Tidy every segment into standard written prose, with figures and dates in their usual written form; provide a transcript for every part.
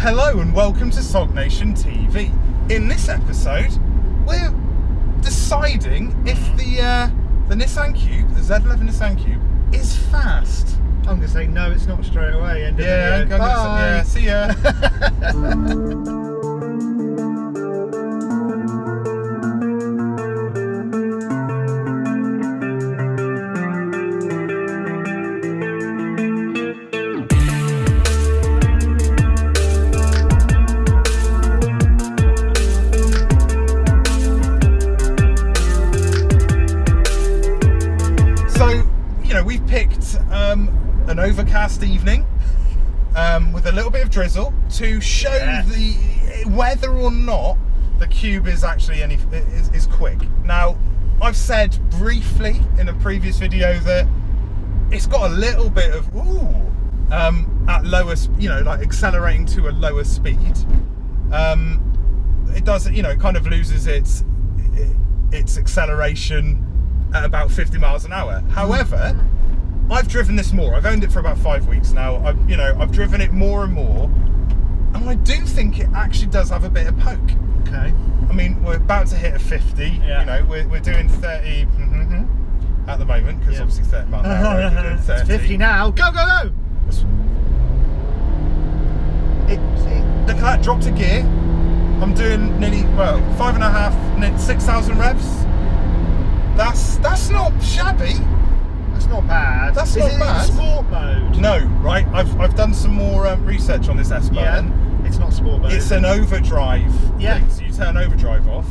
Hello and welcome to Sog Nation TV. In this episode, we're deciding if the Nissan Cube, the Z11 Nissan Cube, is fast. I'm gonna say no, it's not straight away. End of Yeah, video. Bye. see ya. We've picked an overcast evening with a little bit of drizzle to show the whether or not the Cube is actually is quick. Now, I've said briefly in a previous video that it's got a little bit of at lowest, like accelerating to a lower speed. It does, it kind of loses its acceleration at about 50 miles an hour. However, I've driven this more. I've owned it for about 5 weeks now. I've driven it more and more, and I do think it actually does have a bit of poke. Okay. I mean, we're about to hit a 50. Yeah. We're doing 30 at the moment because obviously 30 miles an hour. We're doing 30. It's 50 now. Go, go, go! Look at that. Dropped a gear. I'm doing nearly 5.5, 6,000 revs. That's not shabby. That's not bad. That's Is not it bad. in sport mode? No, right? I've done some more research on this S-Button. Yeah, it's not sport mode. It's an overdrive thing, so you turn overdrive off.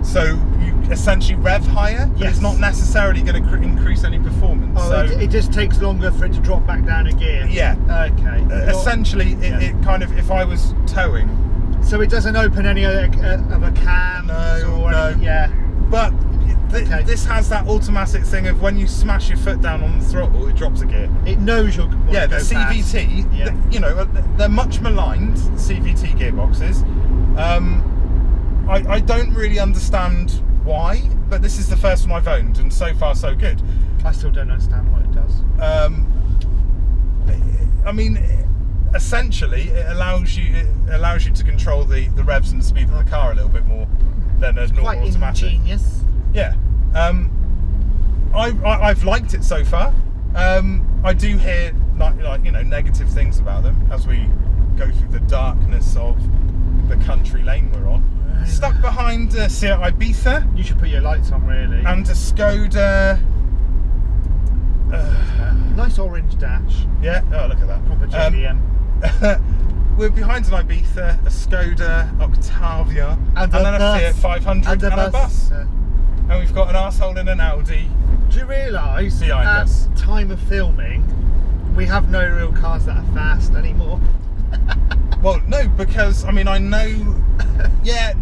So you essentially rev higher, but it's not necessarily going to increase any performance. Oh, so it just takes longer for it to drop back down a gear. Yeah. Okay. Essentially, it kind of, if I was towing. So it doesn't open any other cams or anything? Yeah. But this has that automatic thing of when you smash your foot down on the throttle, it drops a gear. It knows you're going the CVT, they're much maligned, CVT gearboxes. I don't really understand why, but this is the first one I've owned, and so far so good. I still don't understand what it does. I mean, essentially, it allows you to control the revs and the speed of the car a little bit more than a normal Quite automatic. Ingenious. Yeah, I've liked it so far. I do hear negative things about them as we go through the darkness of the country lane we're on. Stuck behind a Seat Ibiza. You should put your lights on, really. And a Skoda. Nice orange dash. Yeah. Oh, look at that. Proper JDM. We're behind an Ibiza, a Skoda Octavia, and then a Fiat 500 and a bus. And we've got an arsehole in an Audi. Do you realise behind us, time of filming, we have no real cars that are fast anymore? Well, no, because I know. Yeah,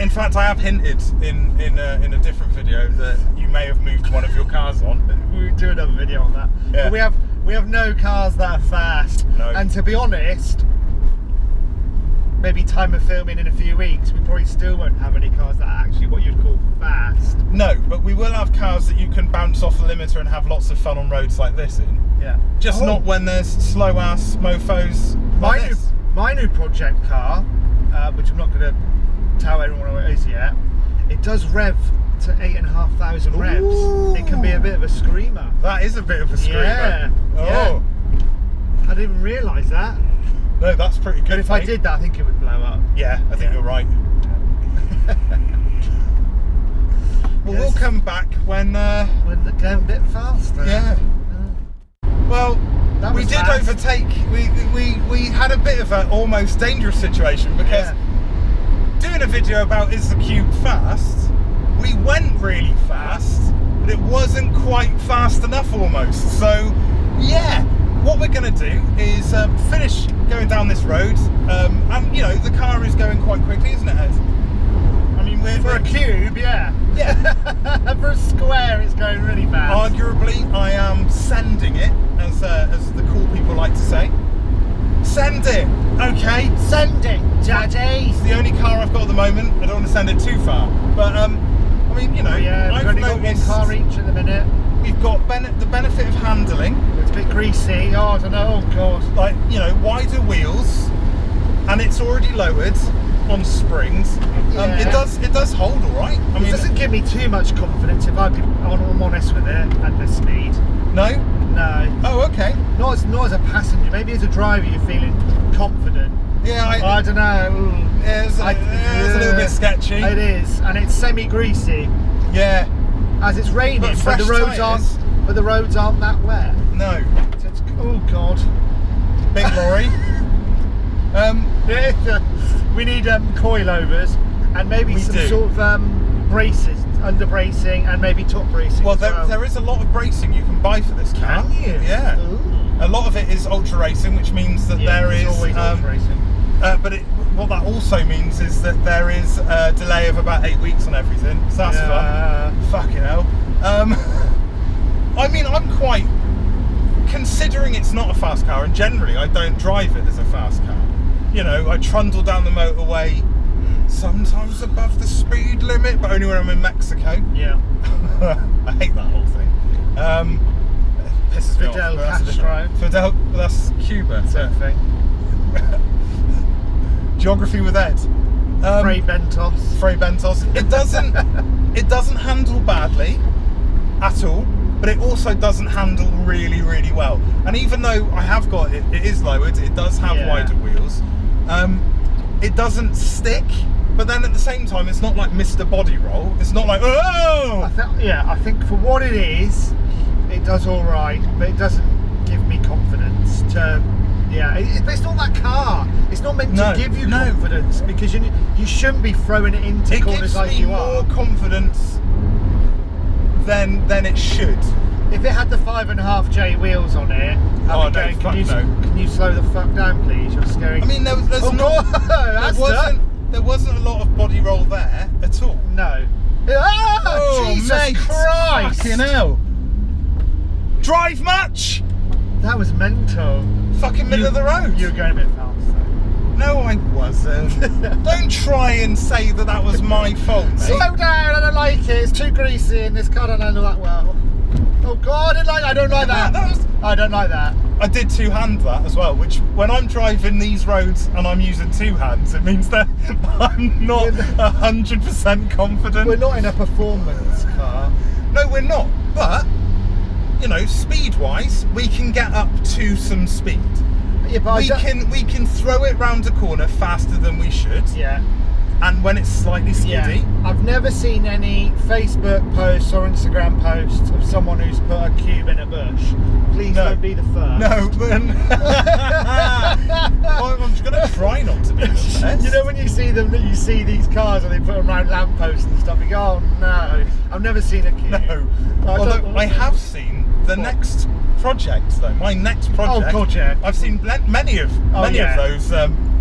in fact, I have hinted in a different video that you may have moved one of your cars on. We'll do another video on that. Yeah. But we have no cars that are fast. No. And to be honest, maybe time of filming in a few weeks, we probably still won't have any cars that are actually what you'd call fast. No, but we will have cars that you can bounce off the limiter and have lots of fun on roads like this in. Yeah. Just not when there's slow ass mofos like this. My new project car, which I'm not going to tell everyone what it is yet, it does rev to 8,500 revs. Ooh. It can be a bit of a screamer. That is a bit of a screamer. Yeah. Oh. Yeah. I didn't even realise that. No, that's pretty good. But if I did that, I think it would blow up. Yeah, I think you're right. Well, we'll come back when they're going a bit faster. Yeah. Well, we did overtake. We had a bit of an almost dangerous situation because doing a video about is the Cube fast, we went really fast, but it wasn't quite fast enough almost. So, yeah. What we're going to do is finish going down this road, and the car is going quite quickly, isn't it, Ed? I mean, for a Cube, yeah. For a square, it's going really fast. Arguably, I am sending it, as the cool people like to say. Send it, okay? Send it, Daddy. It's the only car I've got at the moment. I don't want to send it too far, but I mean, we've only got one car each at the minute. We've got the benefit of handling. It's a bit greasy. Oh, I don't know. Oh, God. Like, wider wheels, and it's already lowered on springs. Yeah. It does hold all right. I mean, it doesn't give me too much confidence if I'm honest with it at the speed. No? No. Oh, okay. Not as a passenger. Maybe as a driver you're feeling confident. Yeah, I don't know. It's a little bit sketchy. It is, and it's semi-greasy. Yeah. As it's raining, But but the roads tyres. aren't that wet. No. So it's, oh God. Big lorry. We need coilovers and maybe some do. sort of braces, under bracing, and maybe top bracing. Well, as there is a lot of bracing you can buy for this car. Can you? Yeah. Ooh. A lot of it is ultra racing, which means that there is always ultra racing. but what that also means is that there is a delay of about 8 weeks on everything. So that's fun. Fucking hell. I mean, I'm quite, considering it's not a fast car, and generally I don't drive it as a fast car. You know, I trundle down the motorway, sometimes above the speed limit, but only when I'm in Mexico. Yeah. I hate that whole thing. It pisses me off. Fidel But that's a Castro. different- Fidel, that's Cuba. Same thing. Geography with Ed. Frey Bentos. Frey Bentos. It doesn't handle badly at all, but it also doesn't handle really, really well. And even though I have got it, it is lowered, it does have wider wheels. It doesn't stick, but then at the same time, it's not like Mr. Body Roll. It's not like, oh! I think for what it is, it does all right, but it doesn't give me confidence to. But it's not that car. It's not meant to give you confidence, because you shouldn't be throwing it into corners like you are. It gives me more confidence than it should. If it had the 5.5J wheels on it, I'd be going, can you slow the fuck down, please? You're scaring. I mean, there wasn't a lot of body roll there at all. No. Oh, Jesus mate, Christ! Fucking hell! Drive much? That was mental. Fucking middle of the road. You were going a bit fast. No, I wasn't. Don't try and say that was my fault, mate. Slow down, I don't like it. It's too greasy and this car don't handle that well. Oh God, I don't like that. I don't like that. I did two-hand that as well, which when I'm driving these roads and I'm using two hands, it means that I'm not 100% confident. We're not in a performance car. No, we're not. But, you know, speed-wise, we can get up to some speed. Yeah, but we can throw it round a corner faster than we should. Yeah. And when it's slightly skiddy. Yeah. I've never seen any Facebook posts or Instagram posts of someone who's put a cube in a bush. Please don't be the first. No, but I'm just going to try not to be the first. You know when you see them, you see these cars and they put them around lampposts and stuff, you go, oh no, I've never seen a cube. No. Although I have seen the next project though, my next project. Oh God, yeah. I've seen many of those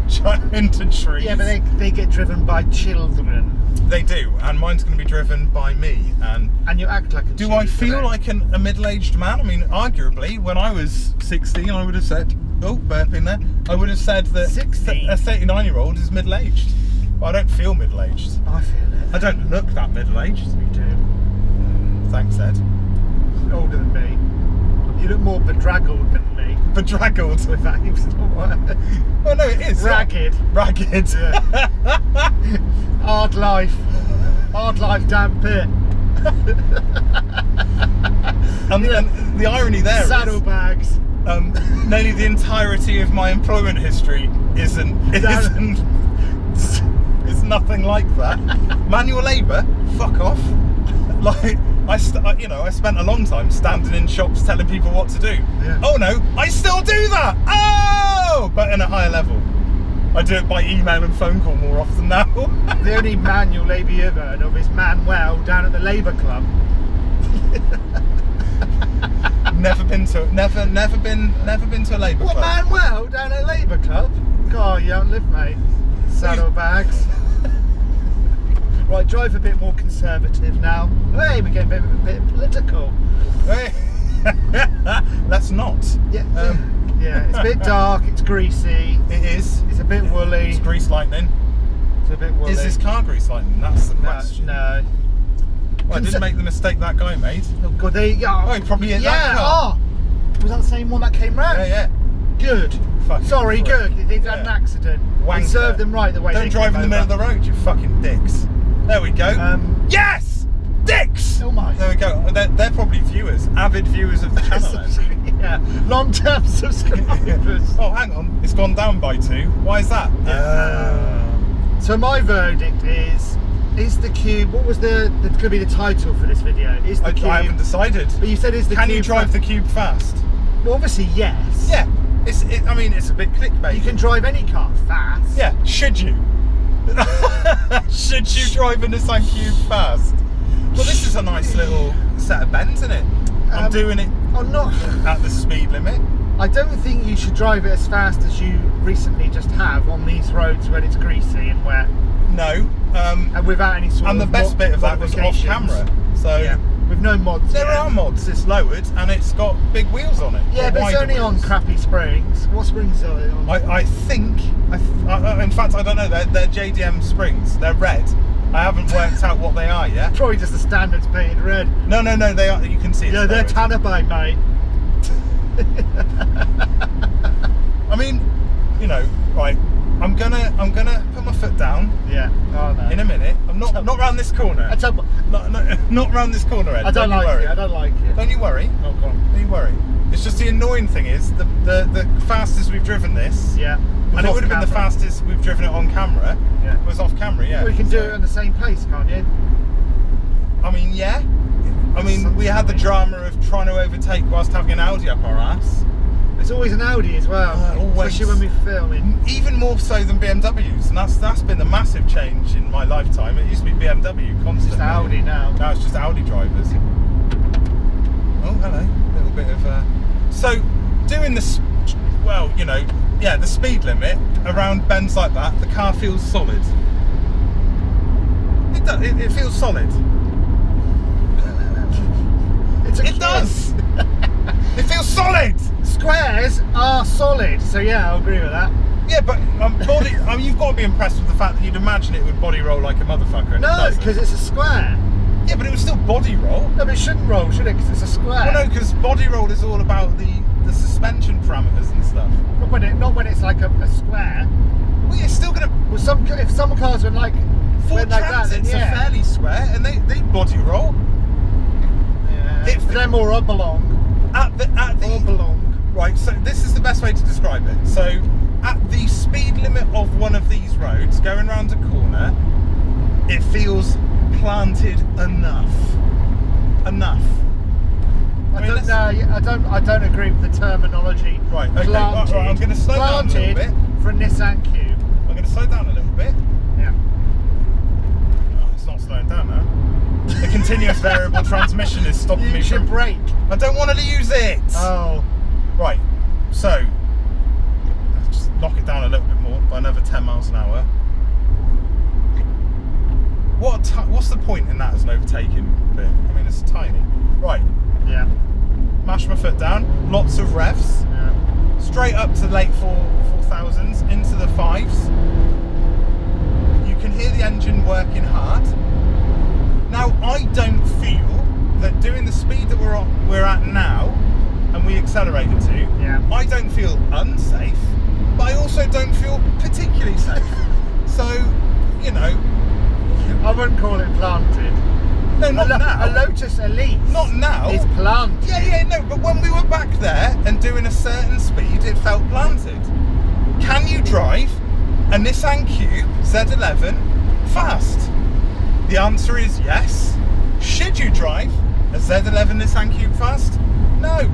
giant trees. Yeah, but they get driven by children. They do, and mine's going to be driven by me. And you act like a do I feel like a middle-aged man? I mean, arguably, when I was 16, I would have said, oh, burping there. I would have said that 16? A 39-year-old is middle-aged. But I don't feel middle-aged. I feel it. I don't look that middle-aged. You do. Thanks, Ed. Older than me. You look more bedraggled than me. Bedraggled? With that, Oh no, it is. Ragged. Yeah. Ragged. Yeah. Hard life, damn pit. And the irony there saddlebags. Nearly the entirety of my employment history is nothing like that. Manual labour, fuck off. Like I spent a long time standing in shops telling people what to do. Yeah. Oh no, I still do that. Oh, but in a higher level. I do it by email and phone call more often now. The only manual labour you've heard of is Manuel down at the Labour Club. Never been to a Labour What, Club. Manuel down at Labour Club? God, you outlive me. Saddlebags. Right, drive a bit more conservative now. Hey, we're getting a bit political. Hey. Let's not. Yeah. Yeah, it's a bit dark, it's greasy. It is. It's a bit woolly. It's grease lightning. It's a bit woolly. Is this car grease lightning? That's the question. No. Well, I didn't make the mistake that guy made. Oh god, there you go. Oh, he probably hit that car. Oh, was that the same one that came round? Yeah. Good. Fucking Sorry, prick. good. They've had an accident. Wanker. We served them right the way. Don't they drive came in the middle of the over. road, you fucking dicks. There we go. Yes! Dicks! Oh my. There we go. They're probably viewers, avid viewers of the channel. Yeah, long-term subscribers. Oh, hang on. It's gone down by 2. Why is that? So my verdict is the Cube, what was going to be the title for this video? Is the Cube, I haven't decided. But you said is the Can Cube you drive the Cube fast? Well, obviously yes. Yeah. I mean, it's a bit clickbait. You can drive any car fast. Yeah. Should you? Should you drive a Nissan Cube fast? Well, this is a nice little set of bends, isn't it? I'm doing it not at the speed limit. I don't think you should drive it as fast as you recently just have on these roads when it's greasy and wet. No. And without any sort of and the best bit of that was off camera. So yeah, with no mods. There are mods. It's lowered and it's got big wheels on it. Yeah, but it's only on crappy springs. What springs are it on? I think. In fact, I don't know. They're JDM springs. They're red. I haven't worked out what they are yet. Probably just the standards painted red. No. They are. You can see. Yeah, they're Tannabite, mate. I mean, you know, right. I'm gonna put my foot down. Yeah. Oh no. In a minute. I'm not round this corner. Not round this corner, Ed. I don't like it. I don't like it. Don't you worry. Oh, go on. Don't you worry. It's just the annoying thing is the fastest we've driven this. Yeah. And it would have been the fastest we've driven it on camera. Yeah. It was off camera. Yeah. Well, you can do it on the same pace, can't you? I mean, yeah. I mean, we had the drama of trying to overtake whilst having an Audi up our ass. It's always an Audi as well, always. especially when we're filming. Even more so than BMWs, and that's been a massive change in my lifetime. It used to be BMW constantly. It's just Audi now. Now it's just Audi drivers. Oh, hello. A little bit of... So, doing this, well, you know, yeah, the speed limit around bends like that, the car feels solid. It feels solid. It does! It feels solid! Squares are solid, so yeah, I'll agree with that. Yeah, but you've got to be impressed with the fact that you'd imagine it would body roll like a motherfucker. And no, because it's a square. Yeah, but it would still body roll. No, but it shouldn't roll, should it? Because it's a square. Well, no, because body roll is all about the suspension parameters and stuff. Not when it's like a square. Well, you're still gonna. Well, if some cars were like Ford Transits are fairly square, and they body roll. Yeah. They're more oblong. At the oblong. Right, so this is the best way to describe it. So, at the speed limit of one of these roads, going round a corner, it feels planted enough. Enough. I don't agree with the terminology. Right, okay. Planted. Right, I'm going to slow down a little bit. For a Nissan Cube. I'm going to slow down a little bit. Yeah. Oh, it's not slowing down now. The continuous variable transmission is stopping me from... You should brake. I don't want to use it. Oh. Right, so let's just knock it down a little bit more by another 10 miles an hour. What's the point in that as an overtaking bit? I mean, it's tiny. Right. Yeah. Mash my foot down. Lots of revs. Yeah. Straight up to the late 4000s, into the 5s. You can hear the engine working hard. Now, I don't feel that doing the speed that we're at now, and we accelerated to, yeah. I don't feel unsafe, but I also don't feel particularly safe. So, you know, I wouldn't call it planted. No, not now. A Lotus Elise. Not now. It's planted. Yeah, no, but when we were back there and doing a certain speed, it felt planted. Can you drive a Nissan Cube Z11 fast? The answer is yes. Should you drive a Z11 Nissan Cube fast? No.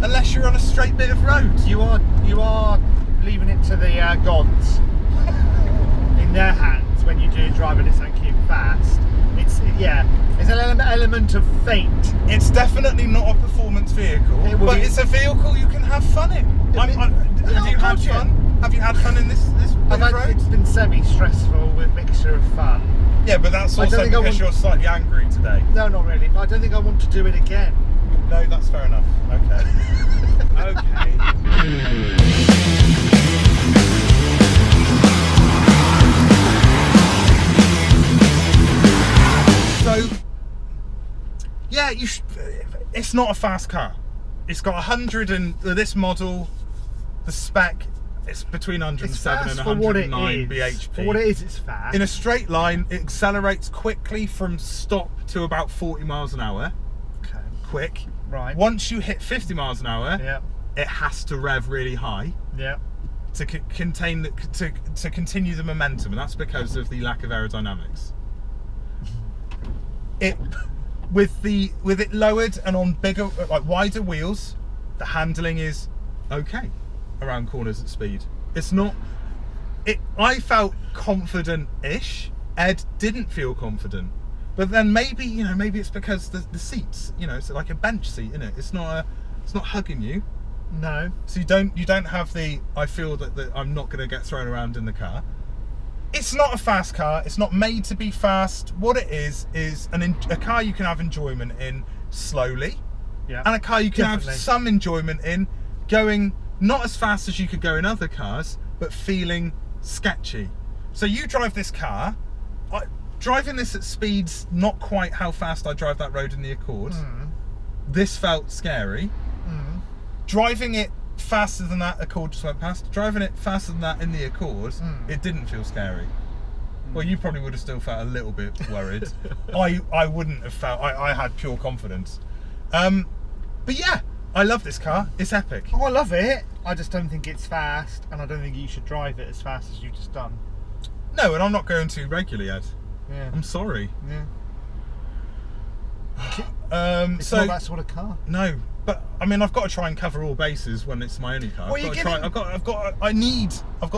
Unless you're on a straight bit of road. You are leaving it to the gods in their hands when you do drive a Nissan Cube fast. It's an element of fate. It's definitely not a performance vehicle, but it's a vehicle you can have fun in. Have you had fun? Have you had fun in this road? It's been semi-stressful with mixture of fun. Yeah, but that's also because you're slightly angry today. No, not really. But I don't think I want to do it again. No, that's fair enough. Okay. Okay. So, yeah, it's not a fast car. It's got 100 and this model the spec, it's between 107 and 109 bhp. For what it is, it's fast. In a straight line, it accelerates quickly from stop to about 40 miles an hour. Okay. Quick. Right. Once you hit 50 miles an hour, Yeah. it has to rev really high. Yeah. To to continue the momentum, and that's because of the lack of aerodynamics. It with it lowered and on bigger, like wider wheels, the handling is okay around corners at speed. It's not. I felt confident-ish. Ed didn't feel confident, but then maybe it's because the seats, it's like a bench seat, isn't it? It's not hugging you. No. So you don't have the, I feel that I'm not going to get thrown around in the car. It's not a fast car. It's not made to be fast. What it is a car you can have enjoyment in slowly. Yeah. And a car you can have some enjoyment in going not as fast as you could go in other cars, but feeling sketchy. So you drive this car, driving this at speeds not quite how fast I drive that road in the Accord. This felt scary. Driving it faster than that Accord just went past. Driving it faster than that in the Accord, it didn't feel scary. Well, you probably would have still felt a little bit worried. I wouldn't have felt. I had pure confidence. But yeah, I love this car. It's epic. Oh, I love it. I just don't think it's fast, and I don't think you should drive it as fast as you've just done. No, and I'm not going to regularly, Ed. Yeah. I'm sorry. Yeah. It's so not that sort of car. No. But I mean, I've got to try and cover all bases when it's my only car. Well, I've got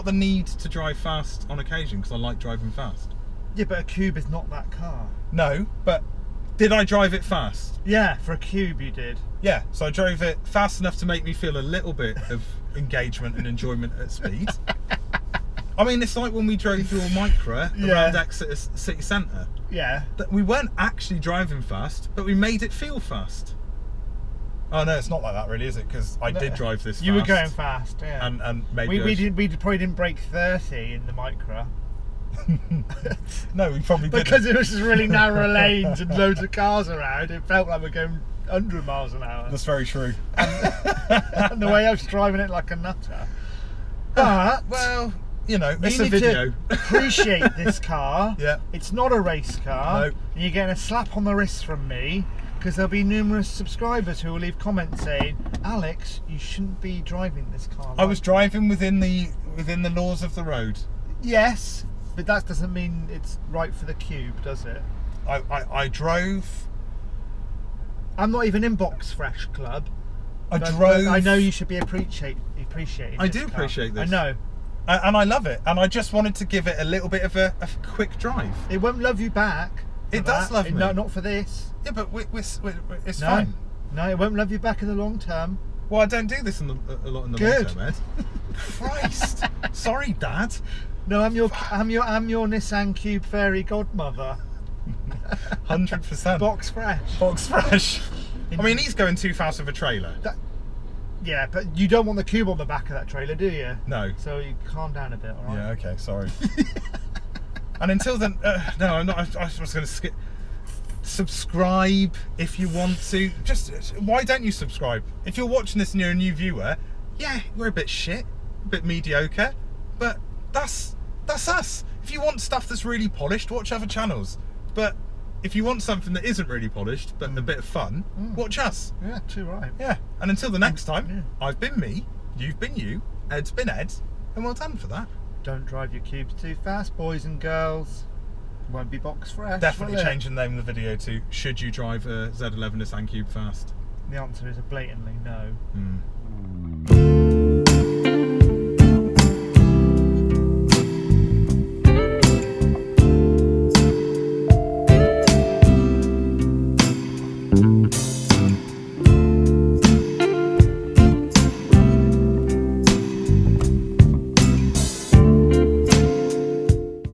the need to drive fast on occasion because I like driving fast. Yeah, but a Cube is not that car. No, but did I drive it fast? Yeah, for a Cube you did. Yeah, so I drove it fast enough to make me feel a little bit of engagement and enjoyment at speed. I mean, it's like when we drove your Micra around Exeter City Centre. Yeah. We weren't actually driving fast, but we made it feel fast. Oh no, it's not like that really, is it? Because I did drive this fast. You were going fast, yeah. And maybe we probably didn't break 30 in the Micra. No, we probably didn't. Because it was just really narrow lanes and loads of cars around, it felt like we're going 100 miles an hour. That's very true. And the way I was driving it like a nutter. But, well, it's a video. Appreciate this car. Yeah. It's not a race car. No. And you're getting a slap on the wrist from me, because there'll be numerous subscribers who will leave comments saying, Alex, you shouldn't be driving this car. I was driving within the laws of the road. Yes, but that doesn't mean it's right for the Cube, does it? I drove. I'm not even in Box Fresh Club. I drove. I know you should be appreciating. I do appreciate this. I know. And I love it. And I just wanted to give it a little bit of a quick drive. It won't love you back. It does love me. No, not for this. Yeah, but it's fine. No, it won't love you back in the long term. Well, I don't do this a lot in the long term, Ed. Christ. Sorry, Dad. No, I'm your Nissan Cube fairy godmother. 100%. Box Fresh. Box Fresh. I mean, he's going too fast with a trailer. Yeah, but you don't want the Cube on the back of that trailer, do you? No. So you calm down a bit, all right? Yeah, okay, sorry. And until then, no, I'm not. I was going to skip. Subscribe if you want to. Why don't you subscribe? If you're watching this and you're a new viewer, yeah, we're a bit shit, a bit mediocre, but that's us. If you want stuff that's really polished, watch other channels. But if you want something that isn't really polished but a bit of fun, watch us. Yeah, too right. Yeah. And until the next time, I've been me, you've been you, Ed's been Ed, and well done for that. Don't drive your Cubes too fast, boys and girls. Won't be Box Fresh. Definitely changing the name of the video to should you drive a Z11 Nissan Cube fast? The answer is a blatantly no.